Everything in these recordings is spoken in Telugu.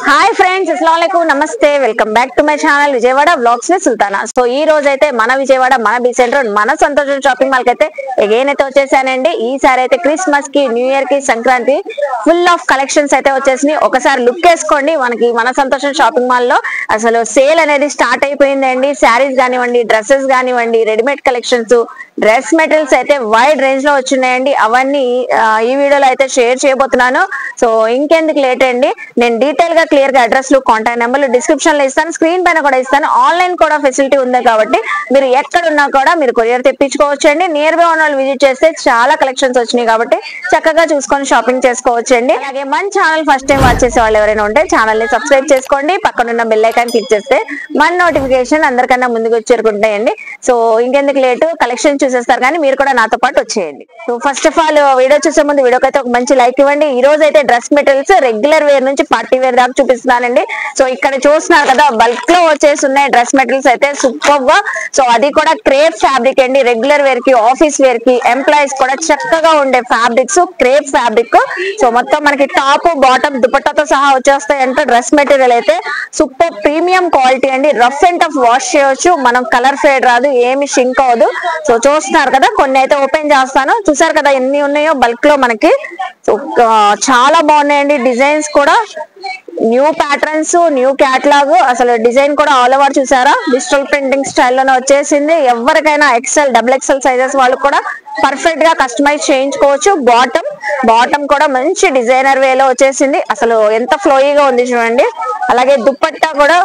హాయ్ ఫ్రెండ్స్, అస్సలాముఅలైకుం, నమస్తే. Welcome back to my channel Vijayawada vlogs with Sultana. So ఈ రోజు అయితే మన విజయవాడ మన బీ సెంటర్ మన సంతోషం షాపింగ్ మాల్ కి అయితే అగైన్ అయితే వచ్చేసానండి. ఈసారి అయితే క్రిస్మస్ కి, న్యూ ఇయర్ కి, సంక్రాంతి ఫుల్ ఆఫ్ కలెక్షన్స్ అయితే వచ్చేసినాయి. ఒకసారి లుక్ వేసుకోండి. మనకి మన సంతోషం షాపింగ్ మాల్ లో అసలు సేల్ అనేది స్టార్ట్ అయిపోయిందండి. శారీస్ కానివ్వండి, డ్రెస్సెస్ కానివ్వండి, రెడీమేడ్ కలెక్షన్స్, డ్రెస్ మెటీరియల్స్ అయితే వైడ్ రేంజ్ లో వచ్చినాయండి. అవన్నీ ఈ వీడియోలో అయితే షేర్ చేయబోతున్నాను. సో ఇంకెందుకు లేట్ అండి, నేను డీటెయిల్ గా క్లియర్ గా అడ్రస్ లు, కాంటాక్ట్ నెంబర్లు డిస్క్రిప్షన్ లో ఇస్తాను, స్క్రీన్ పైన కూడా ఇస్తాను. ఆన్లైన్ కూడా ఫెసిలిటీ ఉంది కాబట్టి మీరు ఎక్కడున్నా కూడా మీరు కొరియర్ తెప్పించుకోవచ్చండి. నియర్ బై ఉన్న వాళ్ళు విజిట్ చేస్తే చాలా కలెక్షన్స్ వచ్చినాయి కాబట్టి చక్కగా చూసుకొని షాపింగ్ చేసుకోవచ్చండి. అలాగే మన ఛానల్ ఫస్ట్ టైం వాచ్ చేసే వాళ్ళు ఎవరైనా ఉంటే ఛానల్ ని సబ్స్క్రైబ్ చేసుకోండి. పక్కనున్న బెల్ ఐకాన్ క్లిక్ చేస్తే మన నోటిఫికేషన్ అందరికన్నా ముందుకు చేరుకుంటాయండి. సో ఇంకెందుకు లేటు, కలెక్షన్ చూసేస్తారు కానీ మీరు కూడా నాతో పాటు వచ్చేయండి. So first of all video చూసే ముందు వీడియోకి అయితే ఒక మంచి లైక్ ఇవ్వండి. ఈ రోజు అయితే డ్రెస్ మెటీరియల్స్ రెగ్యులర్ వేర్ నుంచి పార్టీ వేర్ దాకా చూపిస్తున్నానండి. సో ఇక్కడ చూస్తున్నారు కదా, బల్క్ లో వచ్చేసి ఉన్నాయి డ్రెస్ మెటీరియల్స్ అయితే సూపర్ గా. సో అది కూడా క్రేప్ ఫ్యాబ్రిక్ అండి. రెగ్యులర్ వేర్ కి, ఆఫీస్ వేర్ కి, ఎంప్లాయీస్ కూడా చక్కగా ఉండే ఫ్యాబ్రిక్స్, క్రేప్ ఫ్యాబ్రిక్. సో మొత్తం మనకి టాప్ బాటమ్ దుపట్టాతో సహా వచ్చేస్తాయంటే డ్రెస్ మెటీరియల్ అయితే సూపర్ ప్రీమియం క్వాలిటీ అండి. రఫ్ అండ్ టఫ్ వాష్ చేయొచ్చు, మనం కలర్ ఫేడ్ రాదు, ఏమి షింక్ అవ్వదు. సో చూస్తున్నారు కదా, కొన్ని అయితే ఓపెన్ చేస్తాను. చూసారు కదా ఎన్ని ఉన్నాయో బల్క్ లో మనకి. చాలా బాగున్నాయండి. డిజైన్స్ కూడా న్యూ ప్యాటర్న్స్, న్యూ క్యాటలాగ్. అసలు డిజైన్ కూడా ఆల్ ఓవర్ చూసారా, డిజిటల్ ప్రింటింగ్ స్టైల్లోనే వచ్చేసింది. ఎవరికైనా ఎక్సెల్, డబుల్ ఎక్సెల్ సైజెస్ వాళ్ళు కూడా పర్ఫెక్ట్ గా కస్టమైజ్ చేయించుకోవచ్చు. బాటమ్ కూడా మంచి డిజైనర్ వేలో వచ్చేసింది. అసలు ఎంత ఫ్లోయిగా ఉంది చూడండి. అలాగే దుపట్టా కూడా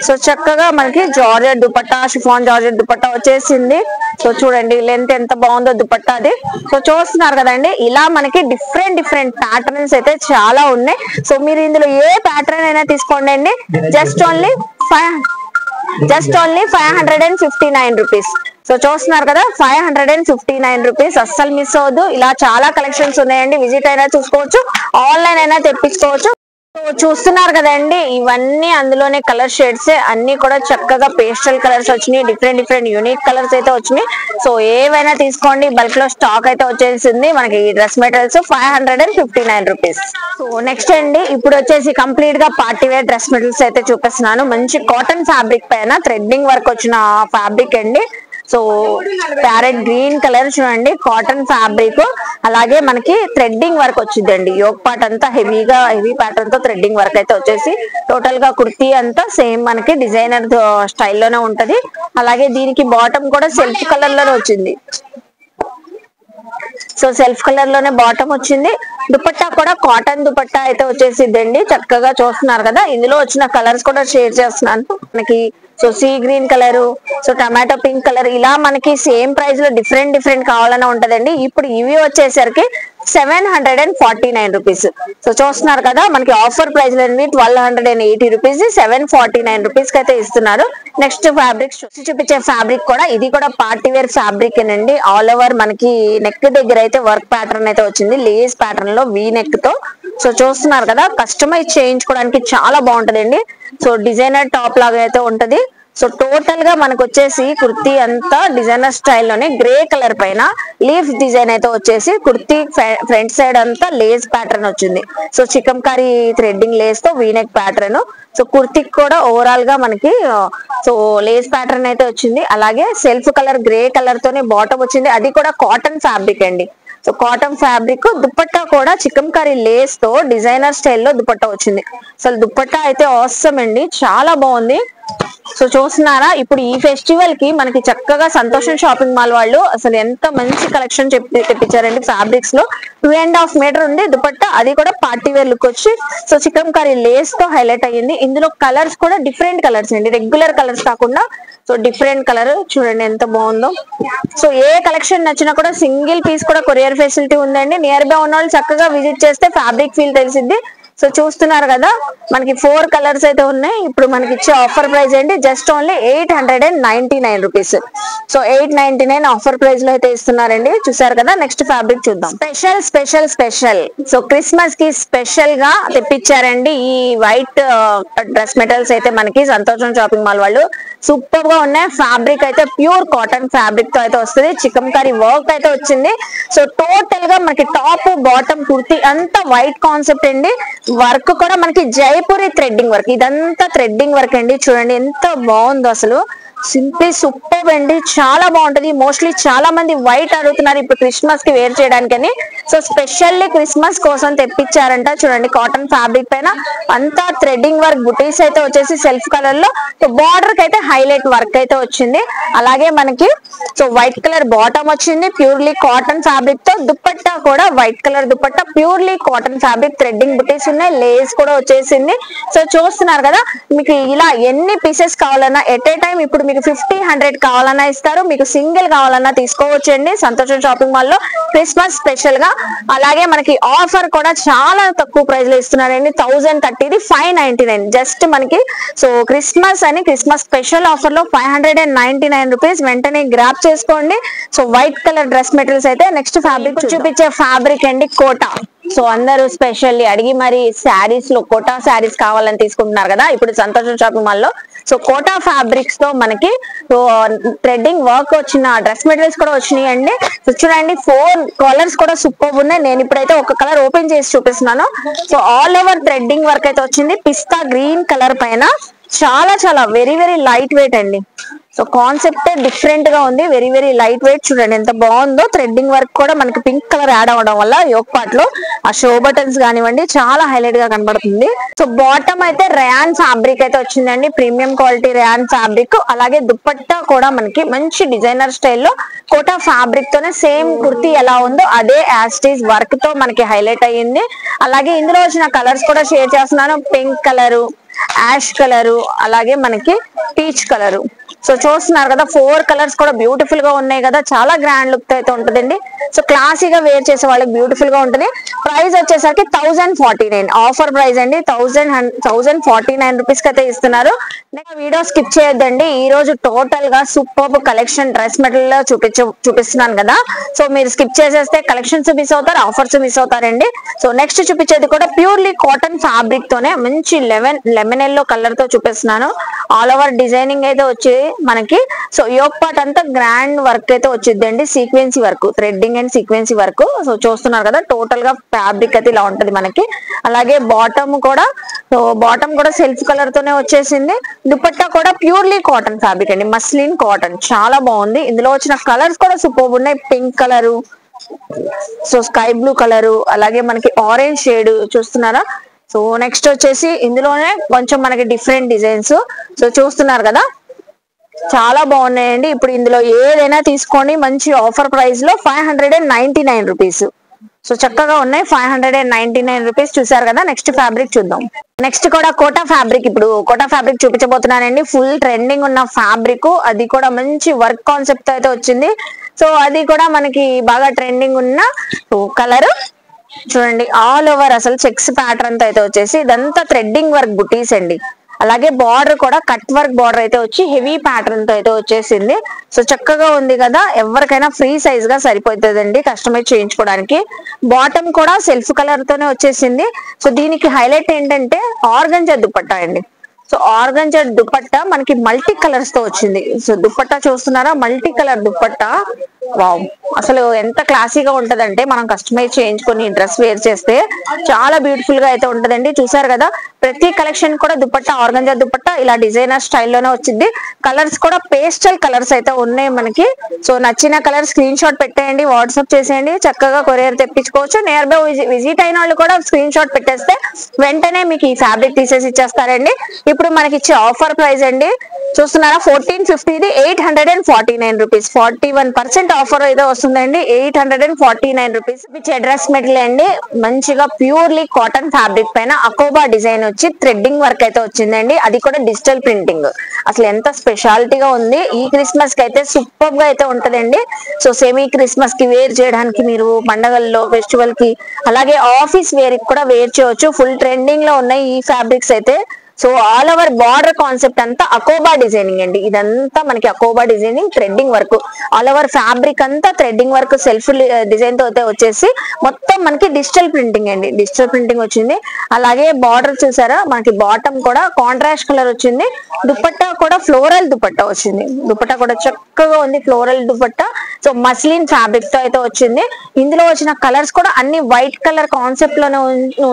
సో చక్కగా మనకి georgette dupatta, chiffon georgette dupatta వచ్చేసింది. సో చూడండి లెంత్ ఎంత బాగుందో దుపట్టా అది. సో చూస్తున్నారు కదండి, ఇలా మనకి డిఫరెంట్ ప్యాటర్న్స్ అయితే చాలా ఉన్నాయి. సో మీరు ఇందులో ఏ ప్యాటర్న్ అయినా తీసుకోండి అండి. Just only 559 rupees. సో చూస్తున్నారు కదా, 559 రూపీస్. అస్సలు మిస్ అవ్వద్దు. ఇలా చాలా కలెక్షన్స్ ఉన్నాయండి. విజిట్ అయినా చూసుకోవచ్చు, ఆన్లైన్ అయినా తెప్పించుకోవచ్చు. చూస్తున్నారు కదండి, ఇవన్నీ అందులోనే కలర్ షేడ్స్ అన్ని కూడా చక్కగా పేస్టల్ కలర్స్ వచ్చినాయి. డిఫరెంట్ యూనిక్ కలర్స్ అయితే వచ్చినాయి. సో ఏవైనా తీసుకోండి, బల్క్ లో స్టాక్ అయితే వచ్చేసింది మనకి. ఈ dress materials 559 rupees. So next అండి, ఇప్పుడు వచ్చేసి కంప్లీట్ గా పార్టీ వేర్ డ్రెస్ మెటీరియల్స్ అయితే చూపిస్తున్నాను. మంచి కాటన్ ఫ్యాబ్రిక్ పైన థ్రెడ్డింగ్ వర్క్ వచ్చిన ఫ్యాబ్రిక్ అండి. సో ప్యారెట్ గ్రీన్ కలర్ చూడండి, కాటన్ ఫ్యాబ్రిక్. అలాగే మనకి థ్రెడ్డింగ్ వర్క్ వచ్చిందండి. యోగ్ పార్ట్ అంతా హెవీ ప్యాటర్న్ తో థ్రెడ్డింగ్ వర్క్ అయితే వచ్చేసి టోటల్ గా కుర్తీ అంతా సేమ్ మనకి డిజైనర్ స్టైల్లోనే ఉంటది. అలాగే దీనికి బాటమ్ కూడా సెల్ఫ్ కలర్ లోనే వచ్చింది. సో సెల్ఫ్ కలర్ లోనే బాటమ్ వచ్చింది. దుపట్టా కూడా కాటన్ దుపట్టా అయితే వచ్చేసిద్దండి. చక్కగా చూస్తున్నారు కదా, ఇందులో వచ్చిన కలర్స్ కూడా షేర్ చేస్తున్నాను మనకి. So sea green colour, so tomato pink colour, ఇలా మనకి సేమ్ ప్రైస్ లో డిఫరెంట్ కావాలనే ఉంటదండి. ఇప్పుడు ఇవి వచ్చేసరికి 749 రూపీస్. సో చూస్తున్నారు కదా, మనకి ఆఫర్ ప్రైస్ లో 1280 రూపీస్, 749 రూపీస్ కి అయితే ఇస్తున్నారు. నెక్స్ట్ ఫ్యాబ్రిక్ చూపించే ఫ్యాబ్రిక్ కూడా, ఇది కూడా పార్టీ వేర్ ఫ్యాబ్రిక్ అండి. ఆల్ ఓవర్ మనకి నెక్ దగ్గర అయితే వర్క్ ప్యాటర్న్ అయితే వచ్చింది, లేస్ ప్యాటర్న్ లో వీ నెక్ తో. సో చూస్తున్నారు కదా, కస్టమైజ్ చేయించుకోవడానికి చాలా బాగుంటదండి. సో డిజైనర్ టాప్ లాగా అయితే ఉంటది. సో టోటల్ గా మనకు వచ్చేసి కుర్తీ అంతా డిజైనర్ స్టైల్లోనే గ్రే కలర్ పైన లీఫ్ డిజైన్ అయితే వచ్చేసి కుర్తీ ఫ్రంట్ సైడ్ అంతా లేస్ ప్యాటర్న్ వచ్చింది. So chikankari threading lace తో వీనెక్ ప్యాటర్న్. సో కుర్తీకి కూడా ఓవరాల్ గా మనకి సో లేస్ ప్యాటర్న్ అయితే వచ్చింది. అలాగే సెల్ఫ్ కలర్ గ్రే కలర్ తోనే బాటమ్ వచ్చింది. అది కూడా కాటన్ ఫ్యాబ్రిక్ అండి. సో కాటన్ ఫ్యాబ్రిక్, దుపట్టా కూడా చికన్ కరీ లేస్ తో డిజైనర్ స్టైల్లో దుపట్టా వచ్చింది. అసలు దుపట్టా అయితే ఆసమ్ అండి, చాలా బాగుంది. సో చూస్తున్నారా, ఇప్పుడు ఈ ఫెస్టివల్ కి మనకి చక్కగా సంతోషం షాపింగ్ మాల్ వాళ్ళు అసలు ఎంత మంచి కలెక్షన్ తెప్పించారండి. ఫ్యాబ్రిక్స్ లో 2.5 మీటర్ ఉంది దుపట్టా, అది కూడా పార్టీ వేర్ లుక్ వచ్చి సో చికన్ కరీ లేస్ తో హైలైట్ అయ్యింది. ఇందులో కలర్స్ కూడా డిఫరెంట్ కలర్స్ అండి, రెగ్యులర్ కలర్స్ కాకుండా సో డిఫరెంట్ కలర్ చూడండి ఎంత బాగుందో. సో ఏ కలెక్షన్ నచ్చినా కూడా సింగిల్ పీస్ కూడా కొరియర్ ఫెసిలిటీ ఉందండి. నియర్ బై ఉన్న వాళ్ళు చక్కగా విజిట్ చేస్తే ఫ్యాబ్రిక్ ఫీల్ తెలిసిద్ది. సో చూస్తున్నారు కదా, మనకి 4 కలర్స్ అయితే ఉన్నాయి. ఇప్పుడు మనకి ఇచ్చే ఆఫర్ ప్రైస్ ఏంటి, just only 899 rupees. So 899 offer price లో అయితే ఇస్తున్నారండి. చూసారు కదా, నెక్స్ట్ ఫ్యాబ్రిక్ చూద్దాం. స్పెషల్ సో క్రిస్మస్ కి స్పెషల్ గా తెప్పించారండి ఈ వైట్ డ్రెస్ మెటీరియల్స్ అయితే మనకి సంతోషం షాపింగ్ మాల్ వాళ్ళు. సూపర్ గా ఉన్నాయి. ఫ్యాబ్రిక్ అయితే ప్యూర్ కాటన్ ఫ్యాబ్రిక్ తో అయితే వస్తుంది. చికన్ కరీ వర్క్ అయితే వచ్చింది. సో టోటల్ గా మనకి టాప్ బాటమ్ కుర్తీ అంతా వైట్ కాన్సెప్ట్ అండి. వర్క్ కూడా మనకి జైపూరి థ్రెడ్డింగ్ వర్క్, ఇదంతా థ్రెడ్డింగ్ వర్క్ అండి. చూడండి ఎంత బాగుందో అసలు, సింప్లీ సూపర్ అండి, చాలా బాగుంటది. మోస్ట్లీ చాలా మంది వైట్ అడుగుతున్నారు ఇప్పుడు క్రిస్మస్ కి వేర్ చేయడానికని. సో స్పెషల్లీ క్రిస్మస్ కోసం తెప్పించారంట. చూడండి కాటన్ ఫ్యాబ్రిక్ పైన అంతా థ్రెడ్డింగ్ వర్క్, బుటీస్ అయితే వచ్చేసి సెల్ఫ్ కలర్ లో, సో బార్డర్ కి అయితే హైలైట్ వర్క్ అయితే వచ్చింది. అలాగే మనకి సో వైట్ కలర్ బాటమ్ వచ్చింది ప్యూర్లీ కాటన్ ఫ్యాబ్రిక్ తో. దుపట్టా కూడా white colour dupatta, purely cotton fabric, threading బుటీస్ ఉన్నాయి, లేస్ కూడా వచ్చేసింది. సో చూస్తున్నారు కదా, మీకు ఇలా ఎన్ని పీసెస్ కావాలన్నా ఎట్ ఏ టైం ఇప్పుడు మీకు 50-100 కావాలన్నా ఇస్తారు, మీకు సింగిల్ కావాలన్నా తీసుకోవచ్చు అండి సంతోషం షాపింగ్ మాల్ లో క్రిస్మస్ స్పెషల్ గా. అలాగే మనకి ఆఫర్ కూడా చాలా తక్కువ ప్రైస్ లో ఇస్తున్నారండి. 1030, 599 జస్ట్ మనకి. సో క్రిస్మస్ అని క్రిస్మస్ స్పెషల్ ఆఫర్ లో 599 రూపీస్, వెంటనే గ్రాప్ చేసుకోండి. So white colour dress materials అయితే నెక్స్ట్ ఫ్యాబ్రిక్ చూపించే ఫ్యాబ్రిక్ అండి కోటా. సో అందరూ స్పెషల్లీ అడిగి మరి శారీస్ లో కోటా శారీస్ కావాలని తీసుకుంటున్నారు కదా ఇప్పుడు సంతోషం షాపింగ్ మాల్ లో. సో కోటా ఫ్యాబ్రిక్స్ తో మనకి థ్రెడ్డింగ్ వర్క్ వచ్చిన డ్రెస్ మెటీరియల్స్ కూడా వచ్చినాయి అండి. సో చూడండి 4 కలర్స్ కూడా సూపర్ ఉన్నాయి. నేను ఇప్పుడైతే ఒక కలర్ ఓపెన్ చేసి చూపిస్తున్నాను. So all over threading work అయితే వచ్చింది పిస్తా గ్రీన్ కలర్ పైన. చాలా చాలా వెరీ వెరీ లైట్ వెయిట్ అండి. సో కాన్సెప్ట్ డిఫరెంట్ గా ఉంది, వెరీ వెరీ లైట్ వెయిట్. చూడండి ఎంత బాగుందో, థ్రెడ్డింగ్ వర్క్ కూడా మనకి పింక్ కలర్ యాడ్ అవడం వల్ల యోక్ పార్ట్ లో ఆ షో బటన్స్ కానివ్వండి చాలా హైలైట్ గా కనబడుతుంది. సో బాటమ్ అయితే రేయాన్ ఫ్యాబ్రిక్ అయితే వచ్చిందండి, ప్రీమియం క్వాలిటీ రేయాన్ ఫ్యాబ్రిక్. అలాగే దుపట్టా కూడా మనకి మంచి డిజైనర్ స్టైల్లో కోటా ఫ్యాబ్రిక్ తోనే సేమ్ కుర్తీ ఎలా ఉందో అదే యాస్టీస్ వర్క్ తో మనకి హైలైట్ అయ్యింది. అలాగే ఇందులో వచ్చిన కలర్స్ కూడా షేర్ చేస్తున్నాను, పింక్ కలరు, యాష్ కలరు, అలాగే మనకి పీచ్ కలరు. సో చూస్తున్నారు కదా 4 కలర్స్ కూడా బ్యూటిఫుల్ గా ఉన్నాయి కదా, చాలా గ్రాండ్ లుక్ అయితే ఉంటుందండి. సో క్లాసీగా వేర్ చేసే వాళ్ళకి బ్యూటిఫుల్ గా ఉంటుంది. ప్రైస్ వచ్చేసరికి 1049 ఆఫర్ ప్రైస్ అండి, 1049 రూపీస్ కి అయితే ఇస్తున్నారు. వీడియో స్కిప్ చేయొద్దండి, ఈ రోజు టోటల్ గా సూపర్ కలెక్షన్ డ్రెస్ మెటీరియల్ చూపిస్తున్నాను కదా. సో మీరు స్కిప్ చేసేస్తే కలెక్షన్స్ మిస్ అవుతారు, ఆఫర్స్ మిస్ అవుతారండి. సో నెక్స్ట్ చూపించేది కూడా ప్యూర్లీ కాటన్ ఫ్యాబ్రిక్ తోనే మంచి లెమన్ ఎల్లో కలర్ తో చూపిస్తున్నాను. ఆల్ ఓవర్ డిజైనింగ్ అయితే వచ్చి మనకి సో యోక్ పార్ట్ అంతా గ్రాండ్ వర్క్ అయితే వచ్చిందండి, sequence work, threading and sequence work. So చూస్తున్నారు కదా టోటల్ గా ఫ్యాబ్రిక్ అయితే ఇలా ఉంటది మనకి. అలాగే బాటమ్ కూడా సెల్ఫ్ కలర్ తోనే వచ్చేసింది. దుపట్టా కూడా ప్యూర్లీ కాటన్ ఫ్యాబ్రిక్ అండి, మస్లిన్ కాటన్, చాలా బాగుంది. ఇందులో వచ్చిన కలర్స్ కూడా సూపర్ ఉన్నాయి, pink colour, so sky blue colour, అలాగే మనకి ఆరెంజ్ షేడ్ చూస్తున్నారా. సో నెక్స్ట్ వచ్చేసి ఇందులోనే కొంచెం మనకి డిఫరెంట్ డిజైన్స్. సో చూస్తున్నారు కదా చాలా బాగున్నాయండి. ఇప్పుడు ఇందులో ఏదైనా తీసుకోండి మంచి ఆఫర్ ప్రైస్ లో 599 రూపీస్. సో చక్కగా ఉన్నాయి, 599 రూపీస్. చూసారు కదా, నెక్స్ట్ ఫ్యాబ్రిక్ చూద్దాం. నెక్స్ట్ కూడా కోటా ఫ్యాబ్రిక్, ఇప్పుడు కోటా ఫ్యాబ్రిక్ చూపించబోతున్నానండి. ఫుల్ ట్రెండింగ్ ఉన్న ఫ్యాబ్రిక్, అది కూడా మంచి వర్క్ కాన్సెప్ట్ అయితే వచ్చింది. సో అది కూడా మనకి బాగా ట్రెండింగ్ ఉన్న కలర్. చూడండి ఆల్ ఓవర్ అసలు చెక్స్ ప్యాటర్న్ తో అయితే వచ్చేసి ఇదంతా థ్రెడ్డింగ్ వర్క్ బుటీస్ అండి. అలాగే బార్డర్ కూడా కట్ వర్క్ బార్డర్ అయితే వచ్చి హెవీ ప్యాటర్న్ తో అయితే వచ్చేసింది. సో చక్కగా ఉంది కదా, ఎవరికైనా ఫ్రీ సైజ్ గా సరిపోతుందండి కస్టమైజ్ చేయించుకోవడానికి. బాటమ్ కూడా సెల్ఫ్ కలర్ తోనే వచ్చేసింది. సో దీనికి హైలైట్ ఏంటంటే ఆర్గంజా దుపట్టా అండి. సో ఆర్గంజా దుపట్టా మనకి మల్టీ కలర్స్ తో వచ్చింది. సో దుపట్టా చూస్తున్నారా, మల్టీ కలర్ దుపట్టా. వావ్, అసలు ఎంత క్లాసీగా ఉంటదంటే మనం కస్టమైజ్ చేయించుకొని డ్రెస్ వేర్ చేస్తే చాలా బ్యూటిఫుల్ గా అయితే ఉంటదండి. చూసారు కదా, ప్రతి కలెక్షన్ కూడా దుపట్టా ఆర్గంజా దుపట్టా ఇలా డిజైనర్ స్టైల్లోనే వచ్చింది. కలర్స్ కూడా పేస్టల్ కలర్స్ అయితే ఉన్నాయి మనకి. సో నచ్చిన కలర్ స్క్రీన్ షాట్ పెట్టేయండి, వాట్సాప్ చేసేయండి, చక్కగా కొరియర్ తెప్పించుకోవచ్చు. నియర్ బై విజిట్ అయిన వాళ్ళు కూడా స్క్రీన్ షాట్ పెట్టేస్తే వెంటనే మీకు ఈ ఫ్యాబ్రిక్ తీసేసి ఇచ్చేస్తారండి. ఇప్పుడు మనకి ఇచ్చే ఆఫర్ ప్రైస్ అండి చూస్తున్నారా, 1450 849 రూపీస్, 41% ఆఫర్ అయితే వస్తుందండి. 849 రూపీస్ డ్రెస్ మెటీరియల్ అండి, మంచిగా ప్యూర్లీ కాటన్ ఫ్యాబ్రిక్ పైన అకోబా డిజైన్ వచ్చి థ్రెడ్డింగ్ వర్క్ అయితే వచ్చిందండి. అది కూడా డిజిటల్ ప్రింటింగ్, అసలు ఎంత స్పెషాలిటీగా ఉంది. ఈ క్రిస్మస్ కి అయితే సూపర్ గా అయితే ఉంటదండి. సో సెమీ క్రిస్మస్ కి వేర్ చేయడానికి, మీరు పండగల్లో ఫెస్టివల్ కి, అలాగే ఆఫీస్ వేర్ కి కూడా వేర్ చేయవచ్చు. ఫుల్ ట్రెండింగ్ లో ఉన్నాయి ఈ ఫ్యాబ్రిక్స్ అయితే. So all over border concept అంతా అకోబా డిజైనింగ్ అండి. ఇదంతా మనకి అకోబా designing, threading work, all over fabric అంతా థ్రెడ్డింగ్ వర్క్, సెల్ఫ్ డిజైన్ తో అయితే వచ్చేసి మొత్తం మనకి డిజిటల్ ప్రింటింగ్ అండి. డిజిటల్ ప్రింటింగ్ వచ్చింది. అలాగే బార్డర్ చూసారా, మనకి బాటమ్ కూడా కాంట్రాస్ట్ కలర్ వచ్చింది. దుపట్టా కూడా ఫ్లోరల్ దుపట్టా వచ్చింది. దుపట్టా కూడా చక్కగా ఉంది, floral dupatta. So muslin fabric తో అయితే వచ్చింది. ఇందులో వచ్చిన కలర్స్ కూడా అన్ని వైట్ కలర్ కాన్సెప్ట్ లోనే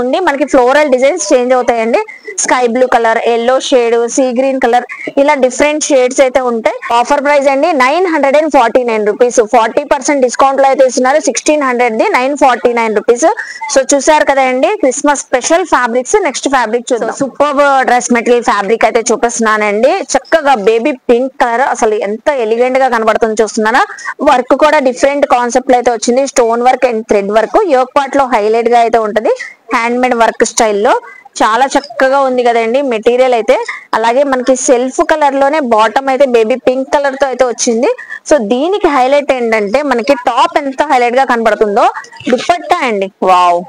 ఉండి మనకి ఫ్లోరల్ డిజైన్స్ చేంజ్ అవుతాయండి. Sky blue colour, yellow shade, sea green colour, ఇలా డిఫరెంట్ షేడ్స్ అయితే ఉంటాయి. ఆఫర్ ప్రైస్ అండి 949 రూపీస్. 40% డిస్కౌంట్ లో అయితే ఇస్తున్నారు. 1600 ది 949 రూపీస్. సో చూసారు కదండి Christmas special fabrics. Next fabric చూద్దాం. సూపర్ డ్రెస్ మెటీరియల్ ఫ్యాబ్రిక్ అయితే చూపిస్తున్నానండి. చక్కగా బేబీ పింక్ కలర్, అసలు ఎంత ఎలిగెంట్ గా కనబడుతుంది చూస్తున్నారా. వర్క్ కూడా డిఫరెంట్ కాన్సెప్ట్ లో అయితే వచ్చింది. Stone work and thread work yoke part లో హైలైట్ గా అయితే ఉంటది. హ్యాండ్ మేడ్ వర్క్ స్టైల్లో చాలా చక్కగా ఉంది కదండి మెటీరియల్ అయితే. అలాగే మనకి సెల్ఫ్ కలర్ లోనే బాటమ్ అయితే బేబీ పింక్ కలర్ తో అయితే వచ్చింది. సో దీనికి హైలైట్ ఏంటంటే మనకి టాప్ ఎంత హైలైట్ గా కనబడుతుందో దుపట్టా అండి. వావ్.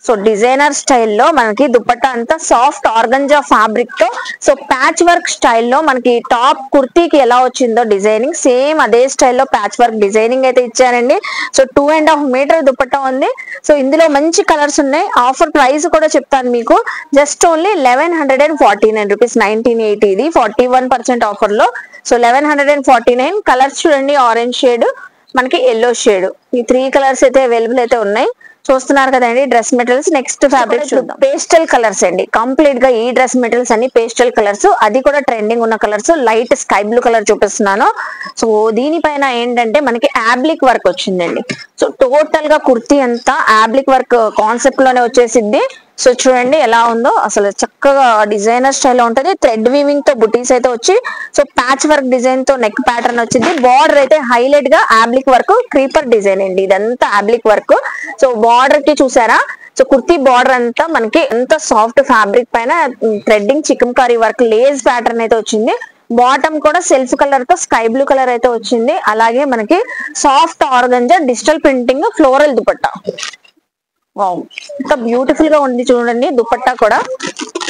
సో డిజైనర్ స్టైల్లో మనకి దుపట్టా అంతా సాఫ్ట్ ఆర్గంజా ఫ్యాబ్రిక్ తో, సో ప్యాచ్ వర్క్ స్టైల్లో మనకి టాప్ కుర్తీకి ఎలా వచ్చిందో డిజైనింగ్ సేమ్ అదే స్టైల్లో ప్యాచ్ వర్క్ డిజైనింగ్ అయితే ఇచ్చారండి. సో 2.5 మీటర్ దుపట్టా ఉంది. సో ఇందులో మంచి కలర్స్ ఉన్నాయి. ఆఫర్ ప్రైస్ కూడా చెప్తాను మీకు. Just only 1149 rupees. 1980 ఇది 41% ఆఫర్ లో. సో 1149. కలర్స్ చూడండి, ఆరెంజ్ షేడ్, మనకి ఎల్లో షేడ్, ఈ 3 కలర్స్ అయితే అవైలబుల్ అయితే ఉన్నాయి. చూస్తున్నారు కదండి డ్రెస్ మెటీరియల్స్. నెక్స్ట్ ఫ్యాబ్రిక్ చూద్దాం. పేస్టల్ కలర్స్ అండి. కంప్లీట్ గా ఈ డ్రెస్ మెటీరియల్స్ అన్ని పేస్టల్ కలర్స్. అది కూడా ట్రెండింగ్ ఉన్న colours. Light sky blue colour చూపిస్తున్నాను. సో దీనిపైన ఏంటంటే మనకి యాబ్లిక్ వర్క్ వచ్చిందండి. సో టోటల్ గా కుర్తీ అంతా యాబ్లిక్ వర్క్ కాన్సెప్ట్ లోనే వచ్చేసింది. సో చూడండి ఎలా ఉందో, అసలు చక్కగా డిజైనర్ స్టైల్లో ఉంటది. థ్రెడ్ వీవింగ్ తో బుటీస్ అయితే వచ్చి, సో ప్యాచ్ వర్క్ డిజైన్ తో నెక్ ప్యాటర్న్ వచ్చింది. బార్డర్ అయితే హైలైట్ గా యాబ్లిక్ వర్క్, క్రీపర్ డిజైన్ అండి. ఇదంతా యాబ్లిక్ వర్క్. సో బార్డర్ కి చూసారా, సో కుర్తీ బార్డర్ అంతా మనకి ఎంత సాఫ్ట్ ఫ్యాబ్రిక్ పైన threading chicken curry work lace pattern అయితే వచ్చింది. బాటమ్ కూడా సెల్ఫ్ కలర్ తో స్కై బ్లూ కలర్ అయితే వచ్చింది. అలాగే మనకి soft organza digital printing floral dupatta. Wow, ఎంత బ్యూటిఫుల్ గా ఉంది చూడండి దుపట్టా కూడా.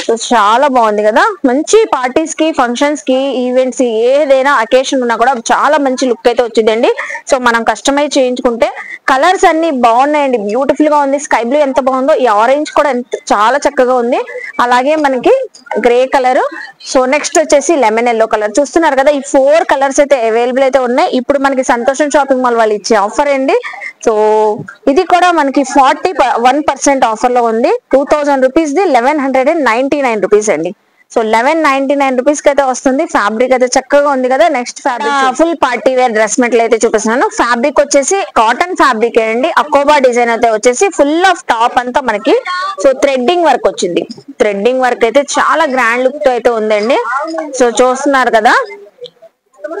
సో చాలా బాగుంది కదా. మంచి పార్టీస్ కి, ఫంక్షన్స్ కి, ఈవెంట్స్ ఏదైనా అకేషన్ ఉన్నా కూడా చాలా మంచి లుక్ అయితే వచ్చిందండి. సో మనం కస్టమైజ్ చేయించుకుంటే కలర్స్ అన్ని బాగున్నాయండి. బ్యూటిఫుల్ గా ఉంది. స్కై బ్లూ ఎంత బాగుందో, ఈ ఆరెంజ్ కూడా చాలా చక్కగా ఉంది. అలాగే మనకి గ్రే కలర్. సో నెక్స్ట్ వచ్చేసి లెమన్ ఎల్లో కలర్. చూస్తున్నారు కదా, ఈ 4 కలర్స్ అయితే అవైలబుల్ అయితే ఉన్నాయి. ఇప్పుడు మనకి సంతోషం షాపింగ్ మాల్ వాళ్ళు ఇచ్చే ఆఫర్ అండి. సో ఇది కూడా మనకి 41% ఆఫర్ లో ఉంది. 2000 రూపీస్ ది 1199 రూపీస్ అండి. సో 1199 రూపీస్ కి అయితే వస్తుంది. ఫ్యాబ్రిక్ అయితే చక్కగా ఉంది కదా. Next fabric full party wear dress material అయితే చూపిస్తున్నాను. ఫ్యాబ్రిక్ వచ్చేసి కాటన్ ఫ్యాబ్రిక్ అండి. అకోబా డిజైన్ అయితే వచ్చేసి ఫుల్ ఆఫ్ టాప్ అంతా మనకి సో థ్రెడ్డింగ్ వర్క్ వచ్చింది. థ్రెడ్డింగ్ వర్క్ అయితే చాలా గ్రాండ్ లుక్ తో అయితే ఉందండి. సో చూస్తున్నారు కదా,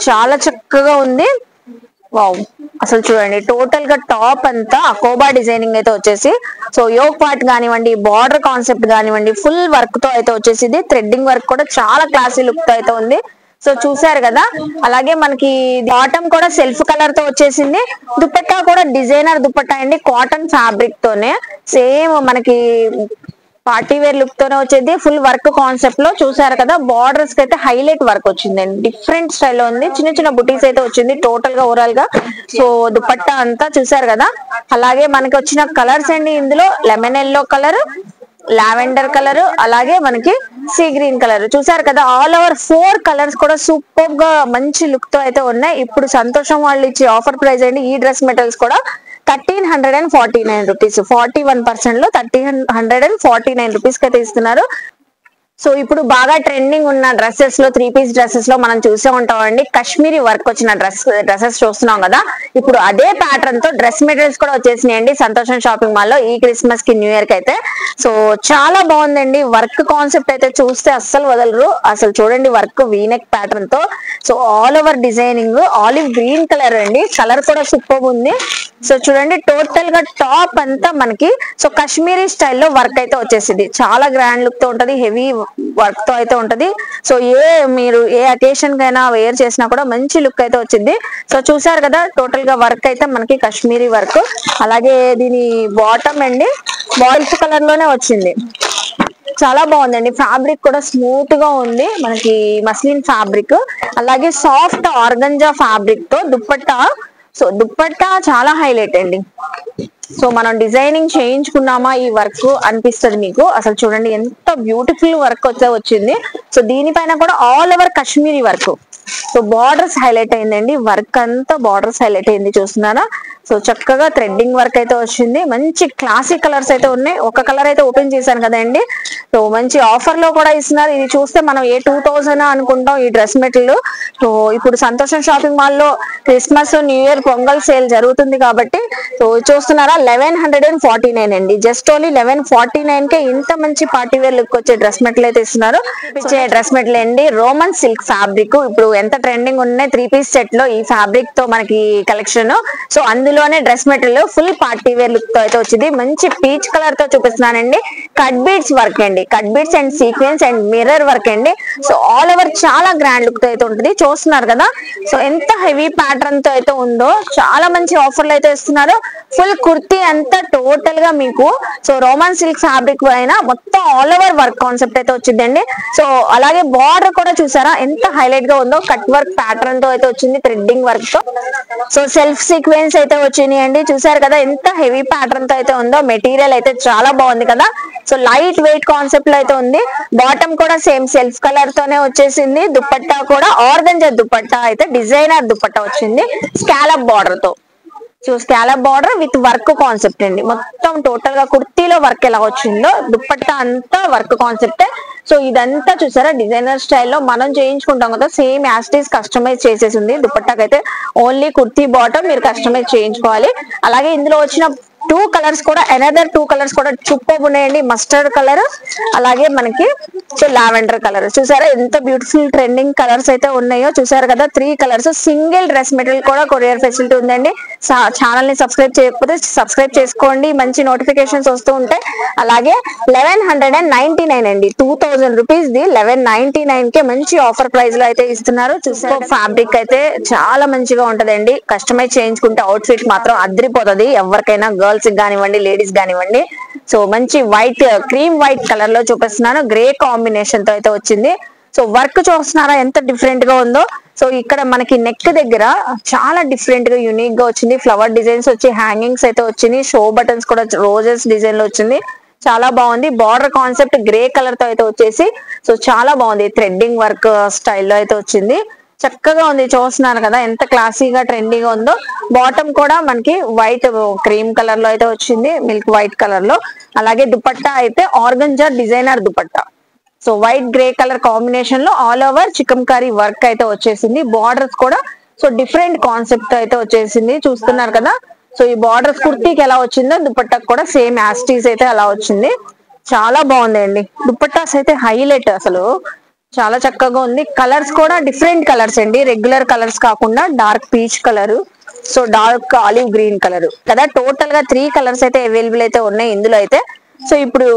చాలా చక్కగా ఉంది. వావ్, అసలు చూడండి టోటల్ గా టాప్ అంతా అకోబా డిజైనింగ్ అయితే వచ్చేసి, సో యోక్ పార్ట్ కానివ్వండి, బార్డర్ కాన్సెప్ట్ కానివ్వండి, ఫుల్ వర్క్ తో అయితే వచ్చేసింది. థ్రెడ్డింగ్ వర్క్ కూడా చాలా క్లాసీ లుక్ తో అయితే ఉంది. సో చూసారు కదా. అలాగే మనకి బాటమ్ కూడా సెల్ఫ్ కలర్ తో వచ్చేసింది. దుపట్టా కూడా డిజైనర్ దుపట్టా అండి, కాటన్ ఫ్యాబ్రిక్ తోనే సేమ్ మనకి పార్టీ వేర్ లుక్ తోనే వచ్చేది. ఫుల్ వర్క్ కాన్సెప్ట్ లో చూసారు కదా. బార్డర్స్ కి అయితే హైలైట్ వర్క్ వచ్చిందండి. డిఫరెంట్ స్టైల్లో ఉంది. చిన్న చిన్న బుటీస్ అయితే వచ్చింది టోటల్ గా ఓవరాల్ గా. సో దుపట్టా అంతా చూసారు కదా. అలాగే మనకి వచ్చిన కలర్స్ అండి ఇందులో lemon yellow colour, lavender colour, అలాగే మనకి సీ గ్రీన్ కలర్. చూసారు కదా, ఆల్ ఓవర్ 4 కలర్స్ కూడా సూపర్ గా మంచి లుక్ తో అయితే ఉన్నాయి. ఇప్పుడు సంతోషం వాళ్ళు ఇచ్చే ఆఫర్ ప్రైస్ అండి ఈ డ్రెస్ మెటీరియల్స్ కూడా 1349 రూపీస్. 41% లో 1349 రూపీస్ కి అయితే ఇస్తున్నారు. సో ఇప్పుడు బాగా ట్రెండింగ్ ఉన్న డ్రెస్సెస్ లో 3 పీస్ డ్రెస్సెస్ లో మనం చూసే ఉంటామండి కాశ్మీరీ వర్క్ వచ్చిన డ్రెస్సెస్ చూస్తున్నాం కదా. ఇప్పుడు అదే ప్యాటర్న్ తో డ్రెస్ మెటీరియల్స్ కూడా వచ్చేసినాయండి సంతోషం షాపింగ్ మాల్ లో ఈ క్రిస్మస్ కి, న్యూ ఇయర్ కి అయితే. సో చాలా బాగుందండి. వర్క్ కాన్సెప్ట్ అయితే చూస్తే అస్సలు వదలరు. అసలు చూడండి వర్క్ వీనెక్ ప్యాటర్న్ తో, so all over designing olive green colour అండి. కలర్ కూడా సూపర్ ఉంది. సో చూడండి టోటల్ గా టాప్ అంతా మనకి సో కాశ్మీరీ స్టైల్లో వర్క్ అయితే వచ్చేసింది. చాలా గ్రాండ్ లుక్ తో ఉంటది. హెవీ వర్క్ తో అయితే ఉంటది. సో మీరు ఏ అకేషన్ కైనా వేర్ చేసినా కూడా మంచి లుక్ అయితే వచ్చింది. సో చూసారు కదా టోటల్ గా వర్క్ అయితే మనకి కాశ్మీరీ వర్క్. అలాగే దీని బాటమ్ అండి బాయిల్స్ కలర్ లోనే వచ్చింది. చాలా బాగుందండి. ఫ్యాబ్రిక్ కూడా స్మూత్ గా ఉంది, మనకి మస్లిన్ ఫ్యాబ్రిక్, అలాగే సాఫ్ట్ ఆర్గంజా ఫ్యాబ్రిక్ తో దుప్పట్టా. సో దుప్పట్టా చాలా హైలైట్ అండి. సో మనం డిజైనింగ్ చేయించుకున్నామా ఈ వర్క్ అనిపిస్తుంది మీకు. అసలు చూడండి ఎంత బ్యూటిఫుల్ వర్క్ వచ్చింది. సో దీనిపైన కూడా all over Kashmiri work. So borders highlight అయిందండి, వర్క్ అంతా బార్డర్స్ హైలైట్ అయింది, చూస్తున్నారా. సో చక్కగా థ్రెడ్డింగ్ వర్క్ అయితే వచ్చింది. మంచి క్లాసీ కలర్స్ అయితే ఉన్నాయి. ఒక కలర్ అయితే ఓపెన్ చేశాను కదండి. సో మంచి ఆఫర్ లో కూడా ఇస్తున్నారు. ఇది చూస్తే మనం 2000 అనుకుంటాం ఈ డ్రెస్ మెటీరియల్. సో ఇప్పుడు సంతోషం షాపింగ్ మాల్ లో Christmas, new year, pongal sale జరుగుతుంది కాబట్టి సో చూస్తున్నారా 1149 అండి. జస్ట్ ఓన్లీ 1149 కే ఇంత మంచి పార్టీ వేర్ లుక్ వచ్చే డ్రెస్ మెటీరియల్ అయితే ఇస్తున్నారు. డ్రెస్ మెటీరియల్ అండి, రోమన్ సిల్క్ ఫ్యాబ్రిక్. ఇప్పుడు ఎంత ట్రెండింగ్ ఉన్నాయి 3 పీస్ సెట్ లో ఈ ఫ్యాబ్రిక్ తో మనకి కలెక్షన్. సో అందులోనే dress material full party wear look తో అయితే వచ్చింది. మంచి పీచ్ కలర్ తో చూపిస్తున్నానండి. కట్ బీడ్స్ వర్క్ అండి, cut beads and sequence and mirror work అండి. సో ఆల్ ఓవర్ చాలా గ్రాండ్ లుక్ తో అయితే ఉంటుంది, చూస్తున్నారు కదా. సో ఎంత హెవీ ప్యాటర్న్ తో అయితే ఉందో, చాలా మంచి ఆఫర్లు అయితే ఇస్తున్నారు. ఫుల్ కుర్తీ అంతా టోటల్ గా మీకు సో రోమన్ సిల్క్ ఫ్యాబ్రిక్ పైన మొత్తం ఆల్ ఓవర్ వర్క్ కాన్సెప్ట్ అయితే వచ్చిందండి. సో అలాగే బార్డర్ కూడా చూసారా ఎంత హైలైట్ గా ఉందో, కట్ వర్క్ ప్యాటర్న్ తో అయితే వచ్చింది, థ్రెడ్డింగ్ వర్క్ తో. సో సెల్ఫ్ సీక్వెన్స్ అయితే వచ్చినాయి అండి, చూసారు కదా ఎంత హెవీ ప్యాటర్న్ తో అయితే ఉందో. మెటీరియల్ అయితే చాలా బాగుంది కదా. సో లైట్ వెయిట్ కాన్సెప్ట్ లో అయితే ఉంది. బాటమ్ కూడా సేమ్ సెల్ఫ్ కలర్ తోనే వచ్చేసింది. దుపట్టా కూడా ఆర్గంజా దుపట్టా అయితే డిజైనర్ దుపట్టా వచ్చింది స్కాలప్ బార్డర్ తో. So scallop border with work concept అండి. మొత్తం టోటల్ గా కుర్తీలో వర్క్ ఎలా వచ్చిందో దుపట్టా అంతా వర్క్ కాన్సెప్టే. సో ఇదంతా చూసారా డిజైనర్ స్టైల్లో మనం చేయించుకుంటాం కదా, సేమ్ యాస్టీస్ కస్టమైజ్ చేసేసింది. దుపట్టాకైతే ఓన్లీ కుర్తీ బాటమ్ మీరు కస్టమైజ్ చేయించుకోవాలి. అలాగే ఇందులో వచ్చిన 2 కలర్స్ కూడా, అనదర్ 2 కలర్స్ కూడా సూపర్ ఉన్నాయండి. మస్టర్డ్ కలర్ అలాగే మనకి సో లావెండర్ కలర్. చూసారా ఎంత బ్యూటిఫుల్ ట్రెండింగ్ కలర్స్ అయితే ఉన్నాయో, చూసారు కదా 3 కలర్స్. సింగిల్ డ్రెస్ మెటీరియల్ కూడా కొరియర్ ఫెసిలిటీ ఉందండి. ఛానల్ ని సబ్స్క్రైబ్ చేయకపోతే సబ్స్క్రైబ్ చేసుకోండి, మంచి నోటిఫికేషన్స్ వస్తూ ఉంటాయి. అలాగే 1199 అండి, 2000 రూపీస్ ది 1199 కే మంచి ఆఫర్ ప్రైస్ లో అయితే ఇస్తున్నారు. చూసారు ఫ్యాబ్రిక్ అయితే చాలా మంచిగా ఉంటదండి. కస్టమైజ్ చేయించుకుంటే అవుట్ ఫిట్ మాత్రం అద్రిపోతుంది ఎవరికైనా, గర్ల్స్ కానివ్వండి, లేడీస్ కానివ్వండి. సో మంచి వైట్, క్రీమ్ వైట్ కలర్ లో చూపిస్తున్నాను, గ్రే కాంబినేషన్ తో అయితే వచ్చింది. సో వర్క్ చూస్తున్నారా ఎంత డిఫరెంట్ గా ఉందో. సో ఇక్కడ మనకి నెక్ దగ్గర చాలా డిఫరెంట్ గా యూనిక్ గా వచ్చింది. ఫ్లవర్ డిజైన్స్ వచ్చి హ్యాంగింగ్స్ అయితే వచ్చింది. షో బటన్స్ కూడా రోజెస్ డిజైన్ లో వచ్చింది, చాలా బాగుంది. బార్డర్ కాన్సెప్ట్ గ్రే కలర్ తో అయితే వచ్చేసి సో చాలా బాగుంది. థ్రెడ్డింగ్ వర్క్ స్టైల్లో అయితే వచ్చింది, చక్కగా ఉంది. చూస్తున్నారు కదా ఎంత క్లాసీగా ట్రెండీగా ఉందో. బాటమ్ కూడా మనకి వైట్ క్రీమ్ కలర్ లో అయితే వచ్చింది, మిల్క్ వైట్ కలర్ లో. అలాగే దుపట్టా అయితే organza designer dupatta. So white grey colour combination లో all over chikankari work అయితే వచ్చేసింది. బార్డర్స్ కూడా సో డిఫరెంట్ కాన్సెప్ట్ అయితే వచ్చేసింది, చూస్తున్నారు కదా. సో ఈ బార్డర్స్ కుర్తీకి ఎలా వచ్చిందో దుపట్టాకు కూడా సేమ్ యాస్టీస్ అయితే అలా వచ్చింది. చాలా బాగుందండి. దుపట్టాస్ అయితే హైలైట్, అసలు చాలా చక్కగా ఉంది. కలర్స్ కూడా డిఫరెంట్ కలర్స్ అండి, రెగ్యులర్ కలర్స్ కాకుండా dark peach colour, so dark olive green colour కదా. టోటల్ గా 3 కలర్స్ అయితే అవైలబుల్ అయితే ఉన్నాయి ఇందులో అయితే. సో ఇప్పుడు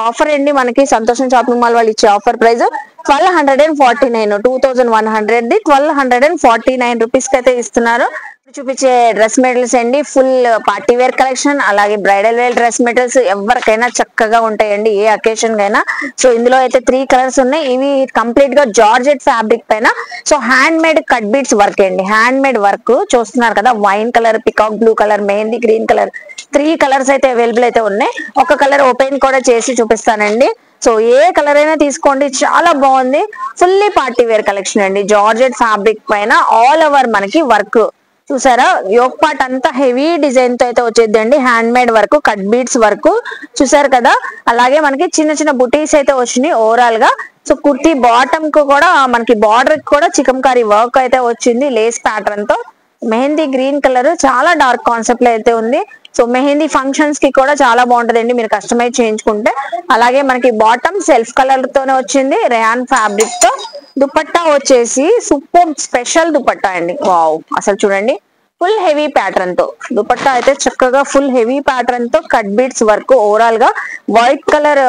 ఆఫర్ అండి, మనకి సంతోషం షాపింగ్ మాల్ వాళ్ళు ఇచ్చే ఆఫర్ ప్రైస్ 1249, 2100 ది 1249 రూపీస్ కి అయితే ఇస్తున్నారు. చూపించే డ్రెస్ మెటీరియల్స్ అండి ఫుల్ పార్టీ వేర్ కలెక్షన్, అలాగే బ్రైడల్ వేర్ డ్రెస్ మెటీరియల్స్ ఎవరికైనా చక్కగా ఉంటాయండి, ఏ అకేషన్ కైనా. సో ఇందులో అయితే 3 కలర్స్ ఉన్నాయి. ఇవి కంప్లీట్ గా జార్జెట్ ఫ్యాబ్రిక్ పైన so hand made cut beads work అండి. హ్యాండ్ మేడ్ వర్క్ చూస్తున్నారు కదా, wine colour, peacock blue colour, mehndi green colour, 3 colours అయితే అవైలబుల్ అయితే ఉన్నాయి. ఒక కలర్ ఓపెన్ కూడా చేసి చూపిస్తానండి. సో ఏ కలర్ అయినా తీసుకోండి, చాలా బాగుంది. ఫుల్లీ పార్టీ వేర్ కలెక్షన్ అండి, జార్జెట్ ఫ్యాబ్రిక్ పైన ఆల్ ఓవర్ మనకి వర్క్. చూసారా యోక్ పార్ట్ అంతా హెవీ డిజైన్ తో అయితే వచ్చేదండి, hand made work, cut beads work చూసారు కదా. అలాగే మనకి చిన్న చిన్న బుటీస్ అయితే వచ్చినాయి ఓవరాల్ గా. సో కుర్తీ బాటమ్ కు కూడా మనకి బార్డర్ కూడా చికన్ కర్రీ వర్క్ అయితే వచ్చింది లేస్ ప్యాటర్న్ తో. మెహందీ గ్రీన్ కలర్ చాలా డార్క్ కాన్సెప్ట్ లో అయితే ఉంది. సో మెహందీ ఫంక్షన్స్ కి కూడా చాలా బాగుంటదండి మీరు కస్టమైజ్ చేయించుకుంటే. అలాగే మనకి బాటమ్ సెల్ఫ్ కలర్ తోనే వచ్చింది, రేయాన్ ఫ్యాబ్రిక్ తో. దుపట్టా వచ్చేసి సూపర్ స్పెషల్ దుపట్టా అండి, వావ్ అసలు చూడండి ఫుల్ హెవీ ప్యాటర్న్ తో. దుపట్టా అయితే చక్కగా ఫుల్ హెవీ ప్యాటర్న్ తో కట్ బీడ్స్ వర్క్, ఓవరాల్ గా వైట్ కలర్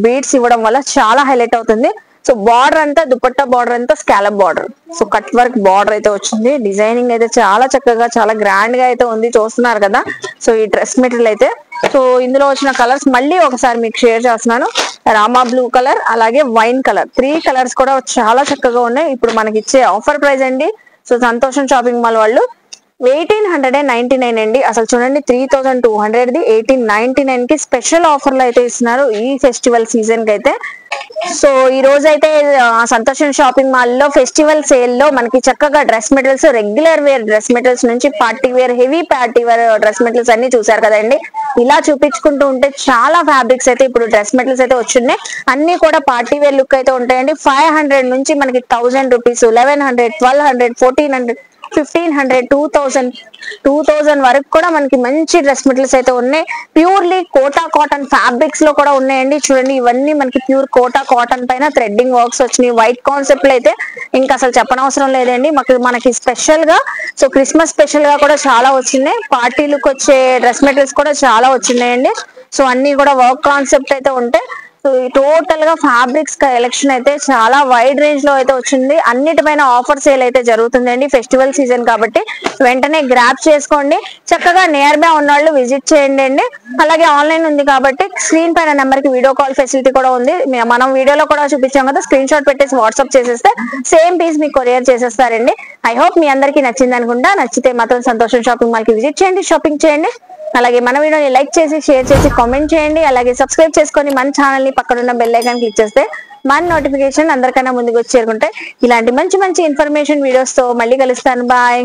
బీడ్స్ ఇవ్వడం వల్ల చాలా హైలైట్ అవుతుంది. సో బార్డర్ అంతా దుపట్టా బార్డర్ అంతా scallop border, so cut work border అయితే వచ్చింది. డిజైనింగ్ అయితే చాలా చక్కగా చాలా గ్రాండ్ గా అయితే ఉంది, చూస్తున్నారు కదా. సో ఈ డ్రెస్ మెటీరియల్ అయితే, సో ఇందులో వచ్చిన కలర్స్ మళ్ళీ ఒకసారి మీకు షేర్ చేస్తున్నాను. రామా బ్లూ కలర్, అలాగే వైన్ కలర్, 3 కలర్స్ కూడా చాలా చక్కగా ఉన్నాయి. ఇప్పుడు మనకి ఇచ్చే ఆఫర్ ప్రైస్ అండి. సో సంతోషం షాపింగ్ మాల్ వాళ్ళు 1899 అండి. అసలు చూడండి 3200 ది 1899 కి స్పెషల్ ఆఫర్లు అయితే ఇస్తున్నారు ఈ ఫెస్టివల్ సీజన్ కి అయితే. సో ఈ రోజు అయితే సంతోషం షాపింగ్ మాల్ లో ఫెస్టివల్ సేల్ లో మనకి చక్కగా dress materials, regular wear dress materials నుంచి party wear, heavy party wear dress materials అన్ని చూసారు కదండి. ఇలా చూపించుకుంటూ ఉంటే చాలా ఫ్యాబ్రిక్స్ అయితే ఇప్పుడు డ్రెస్ మెటీరియల్స్ అయితే వచ్చినాయి. అన్ని కూడా పార్టీ వేర్ లుక్ అయితే ఉంటాయండి. 500 నుంచి మనకి 1000 రూపీస్, 1100, 1200, 1400, 1500, 2000 వరకు కూడా మనకి మంచి డ్రెస్ మెటీరియల్స్ అయితే ఉన్నాయి. ప్యూర్లీ కోటా కాటన్ ఫ్యాబ్రిక్స్ లో కూడా ఉన్నాయండి. చూడండి ఇవన్నీ మనకి ప్యూర్ కోటా కాటన్ పైన థ్రెడ్డింగ్ వర్క్స్ వచ్చినాయి. వైట్ కాన్సెప్ట్ అయితే ఇంకా అసలు చెప్పనవసరం లేదండి. మనకి స్పెషల్ గా, సో క్రిస్మస్ స్పెషల్ గా కూడా చాలా వచ్చినాయి. పార్టీ లుక్ వచ్చే డ్రెస్ మెటీరియల్స్ కూడా చాలా వచ్చినాయండి. సో అన్ని కూడా వర్క్ కాన్సెప్ట్ అయితే ఉంటాయి. సో టోటల్ గా ఫ్యాబ్రిక్స్ కలెక్షన్ అయితే చాలా వైడ్ రేంజ్ లో అయితే వచ్చింది. అన్నిటిపైన ఆఫర్ సేల్ అయితే జరుగుతుందండి ఫెస్టివల్ సీజన్ కాబట్టి. వెంటనే గ్రాప్ చేసుకోండి. చక్కగా నియర్ బై ఉన్న వాళ్ళు విజిట్ చేయండి అండి. అలాగే ఆన్లైన్ ఉంది కాబట్టి స్క్రీన్ పైన నెంబర్ కి వీడియో కాల్ ఫెసిలిటీ కూడా ఉంది. మనం వీడియోలో కూడా చూపించాం కదా, స్క్రీన్ షాట్ పెట్టేసి వాట్సాప్ చేసేస్తే సేమ్ పీస్ మీకు కొరియర్ చేసేస్తారండి. ఐ హోప్ మీ అందరికీ నచ్చింది అనుకుంటా. నచ్చితే మాత్రం సంతోషం షాపింగ్ మాల్ కి విజిట్ చేయండి, షాపింగ్ చేయండి. అలాగే మన వీడియోని లైక్ చేసి, షేర్ చేసి, కామెంట్ చేయండి. అలాగే సబ్స్క్రైబ్ చేసుకొని మన ఛానల్ ని పక్కనున్న బెల్ ఐకాన్ క్లిక్ చేస్తే మన నోటిఫికేషన్ అందరికన్నా ముందుకు వచ్చి చేరుకుంటే ఇలాంటి మంచి మంచి ఇన్ఫర్మేషన్ వీడియోస్ తో మళ్ళీ కలుస్తాను. బాయ్.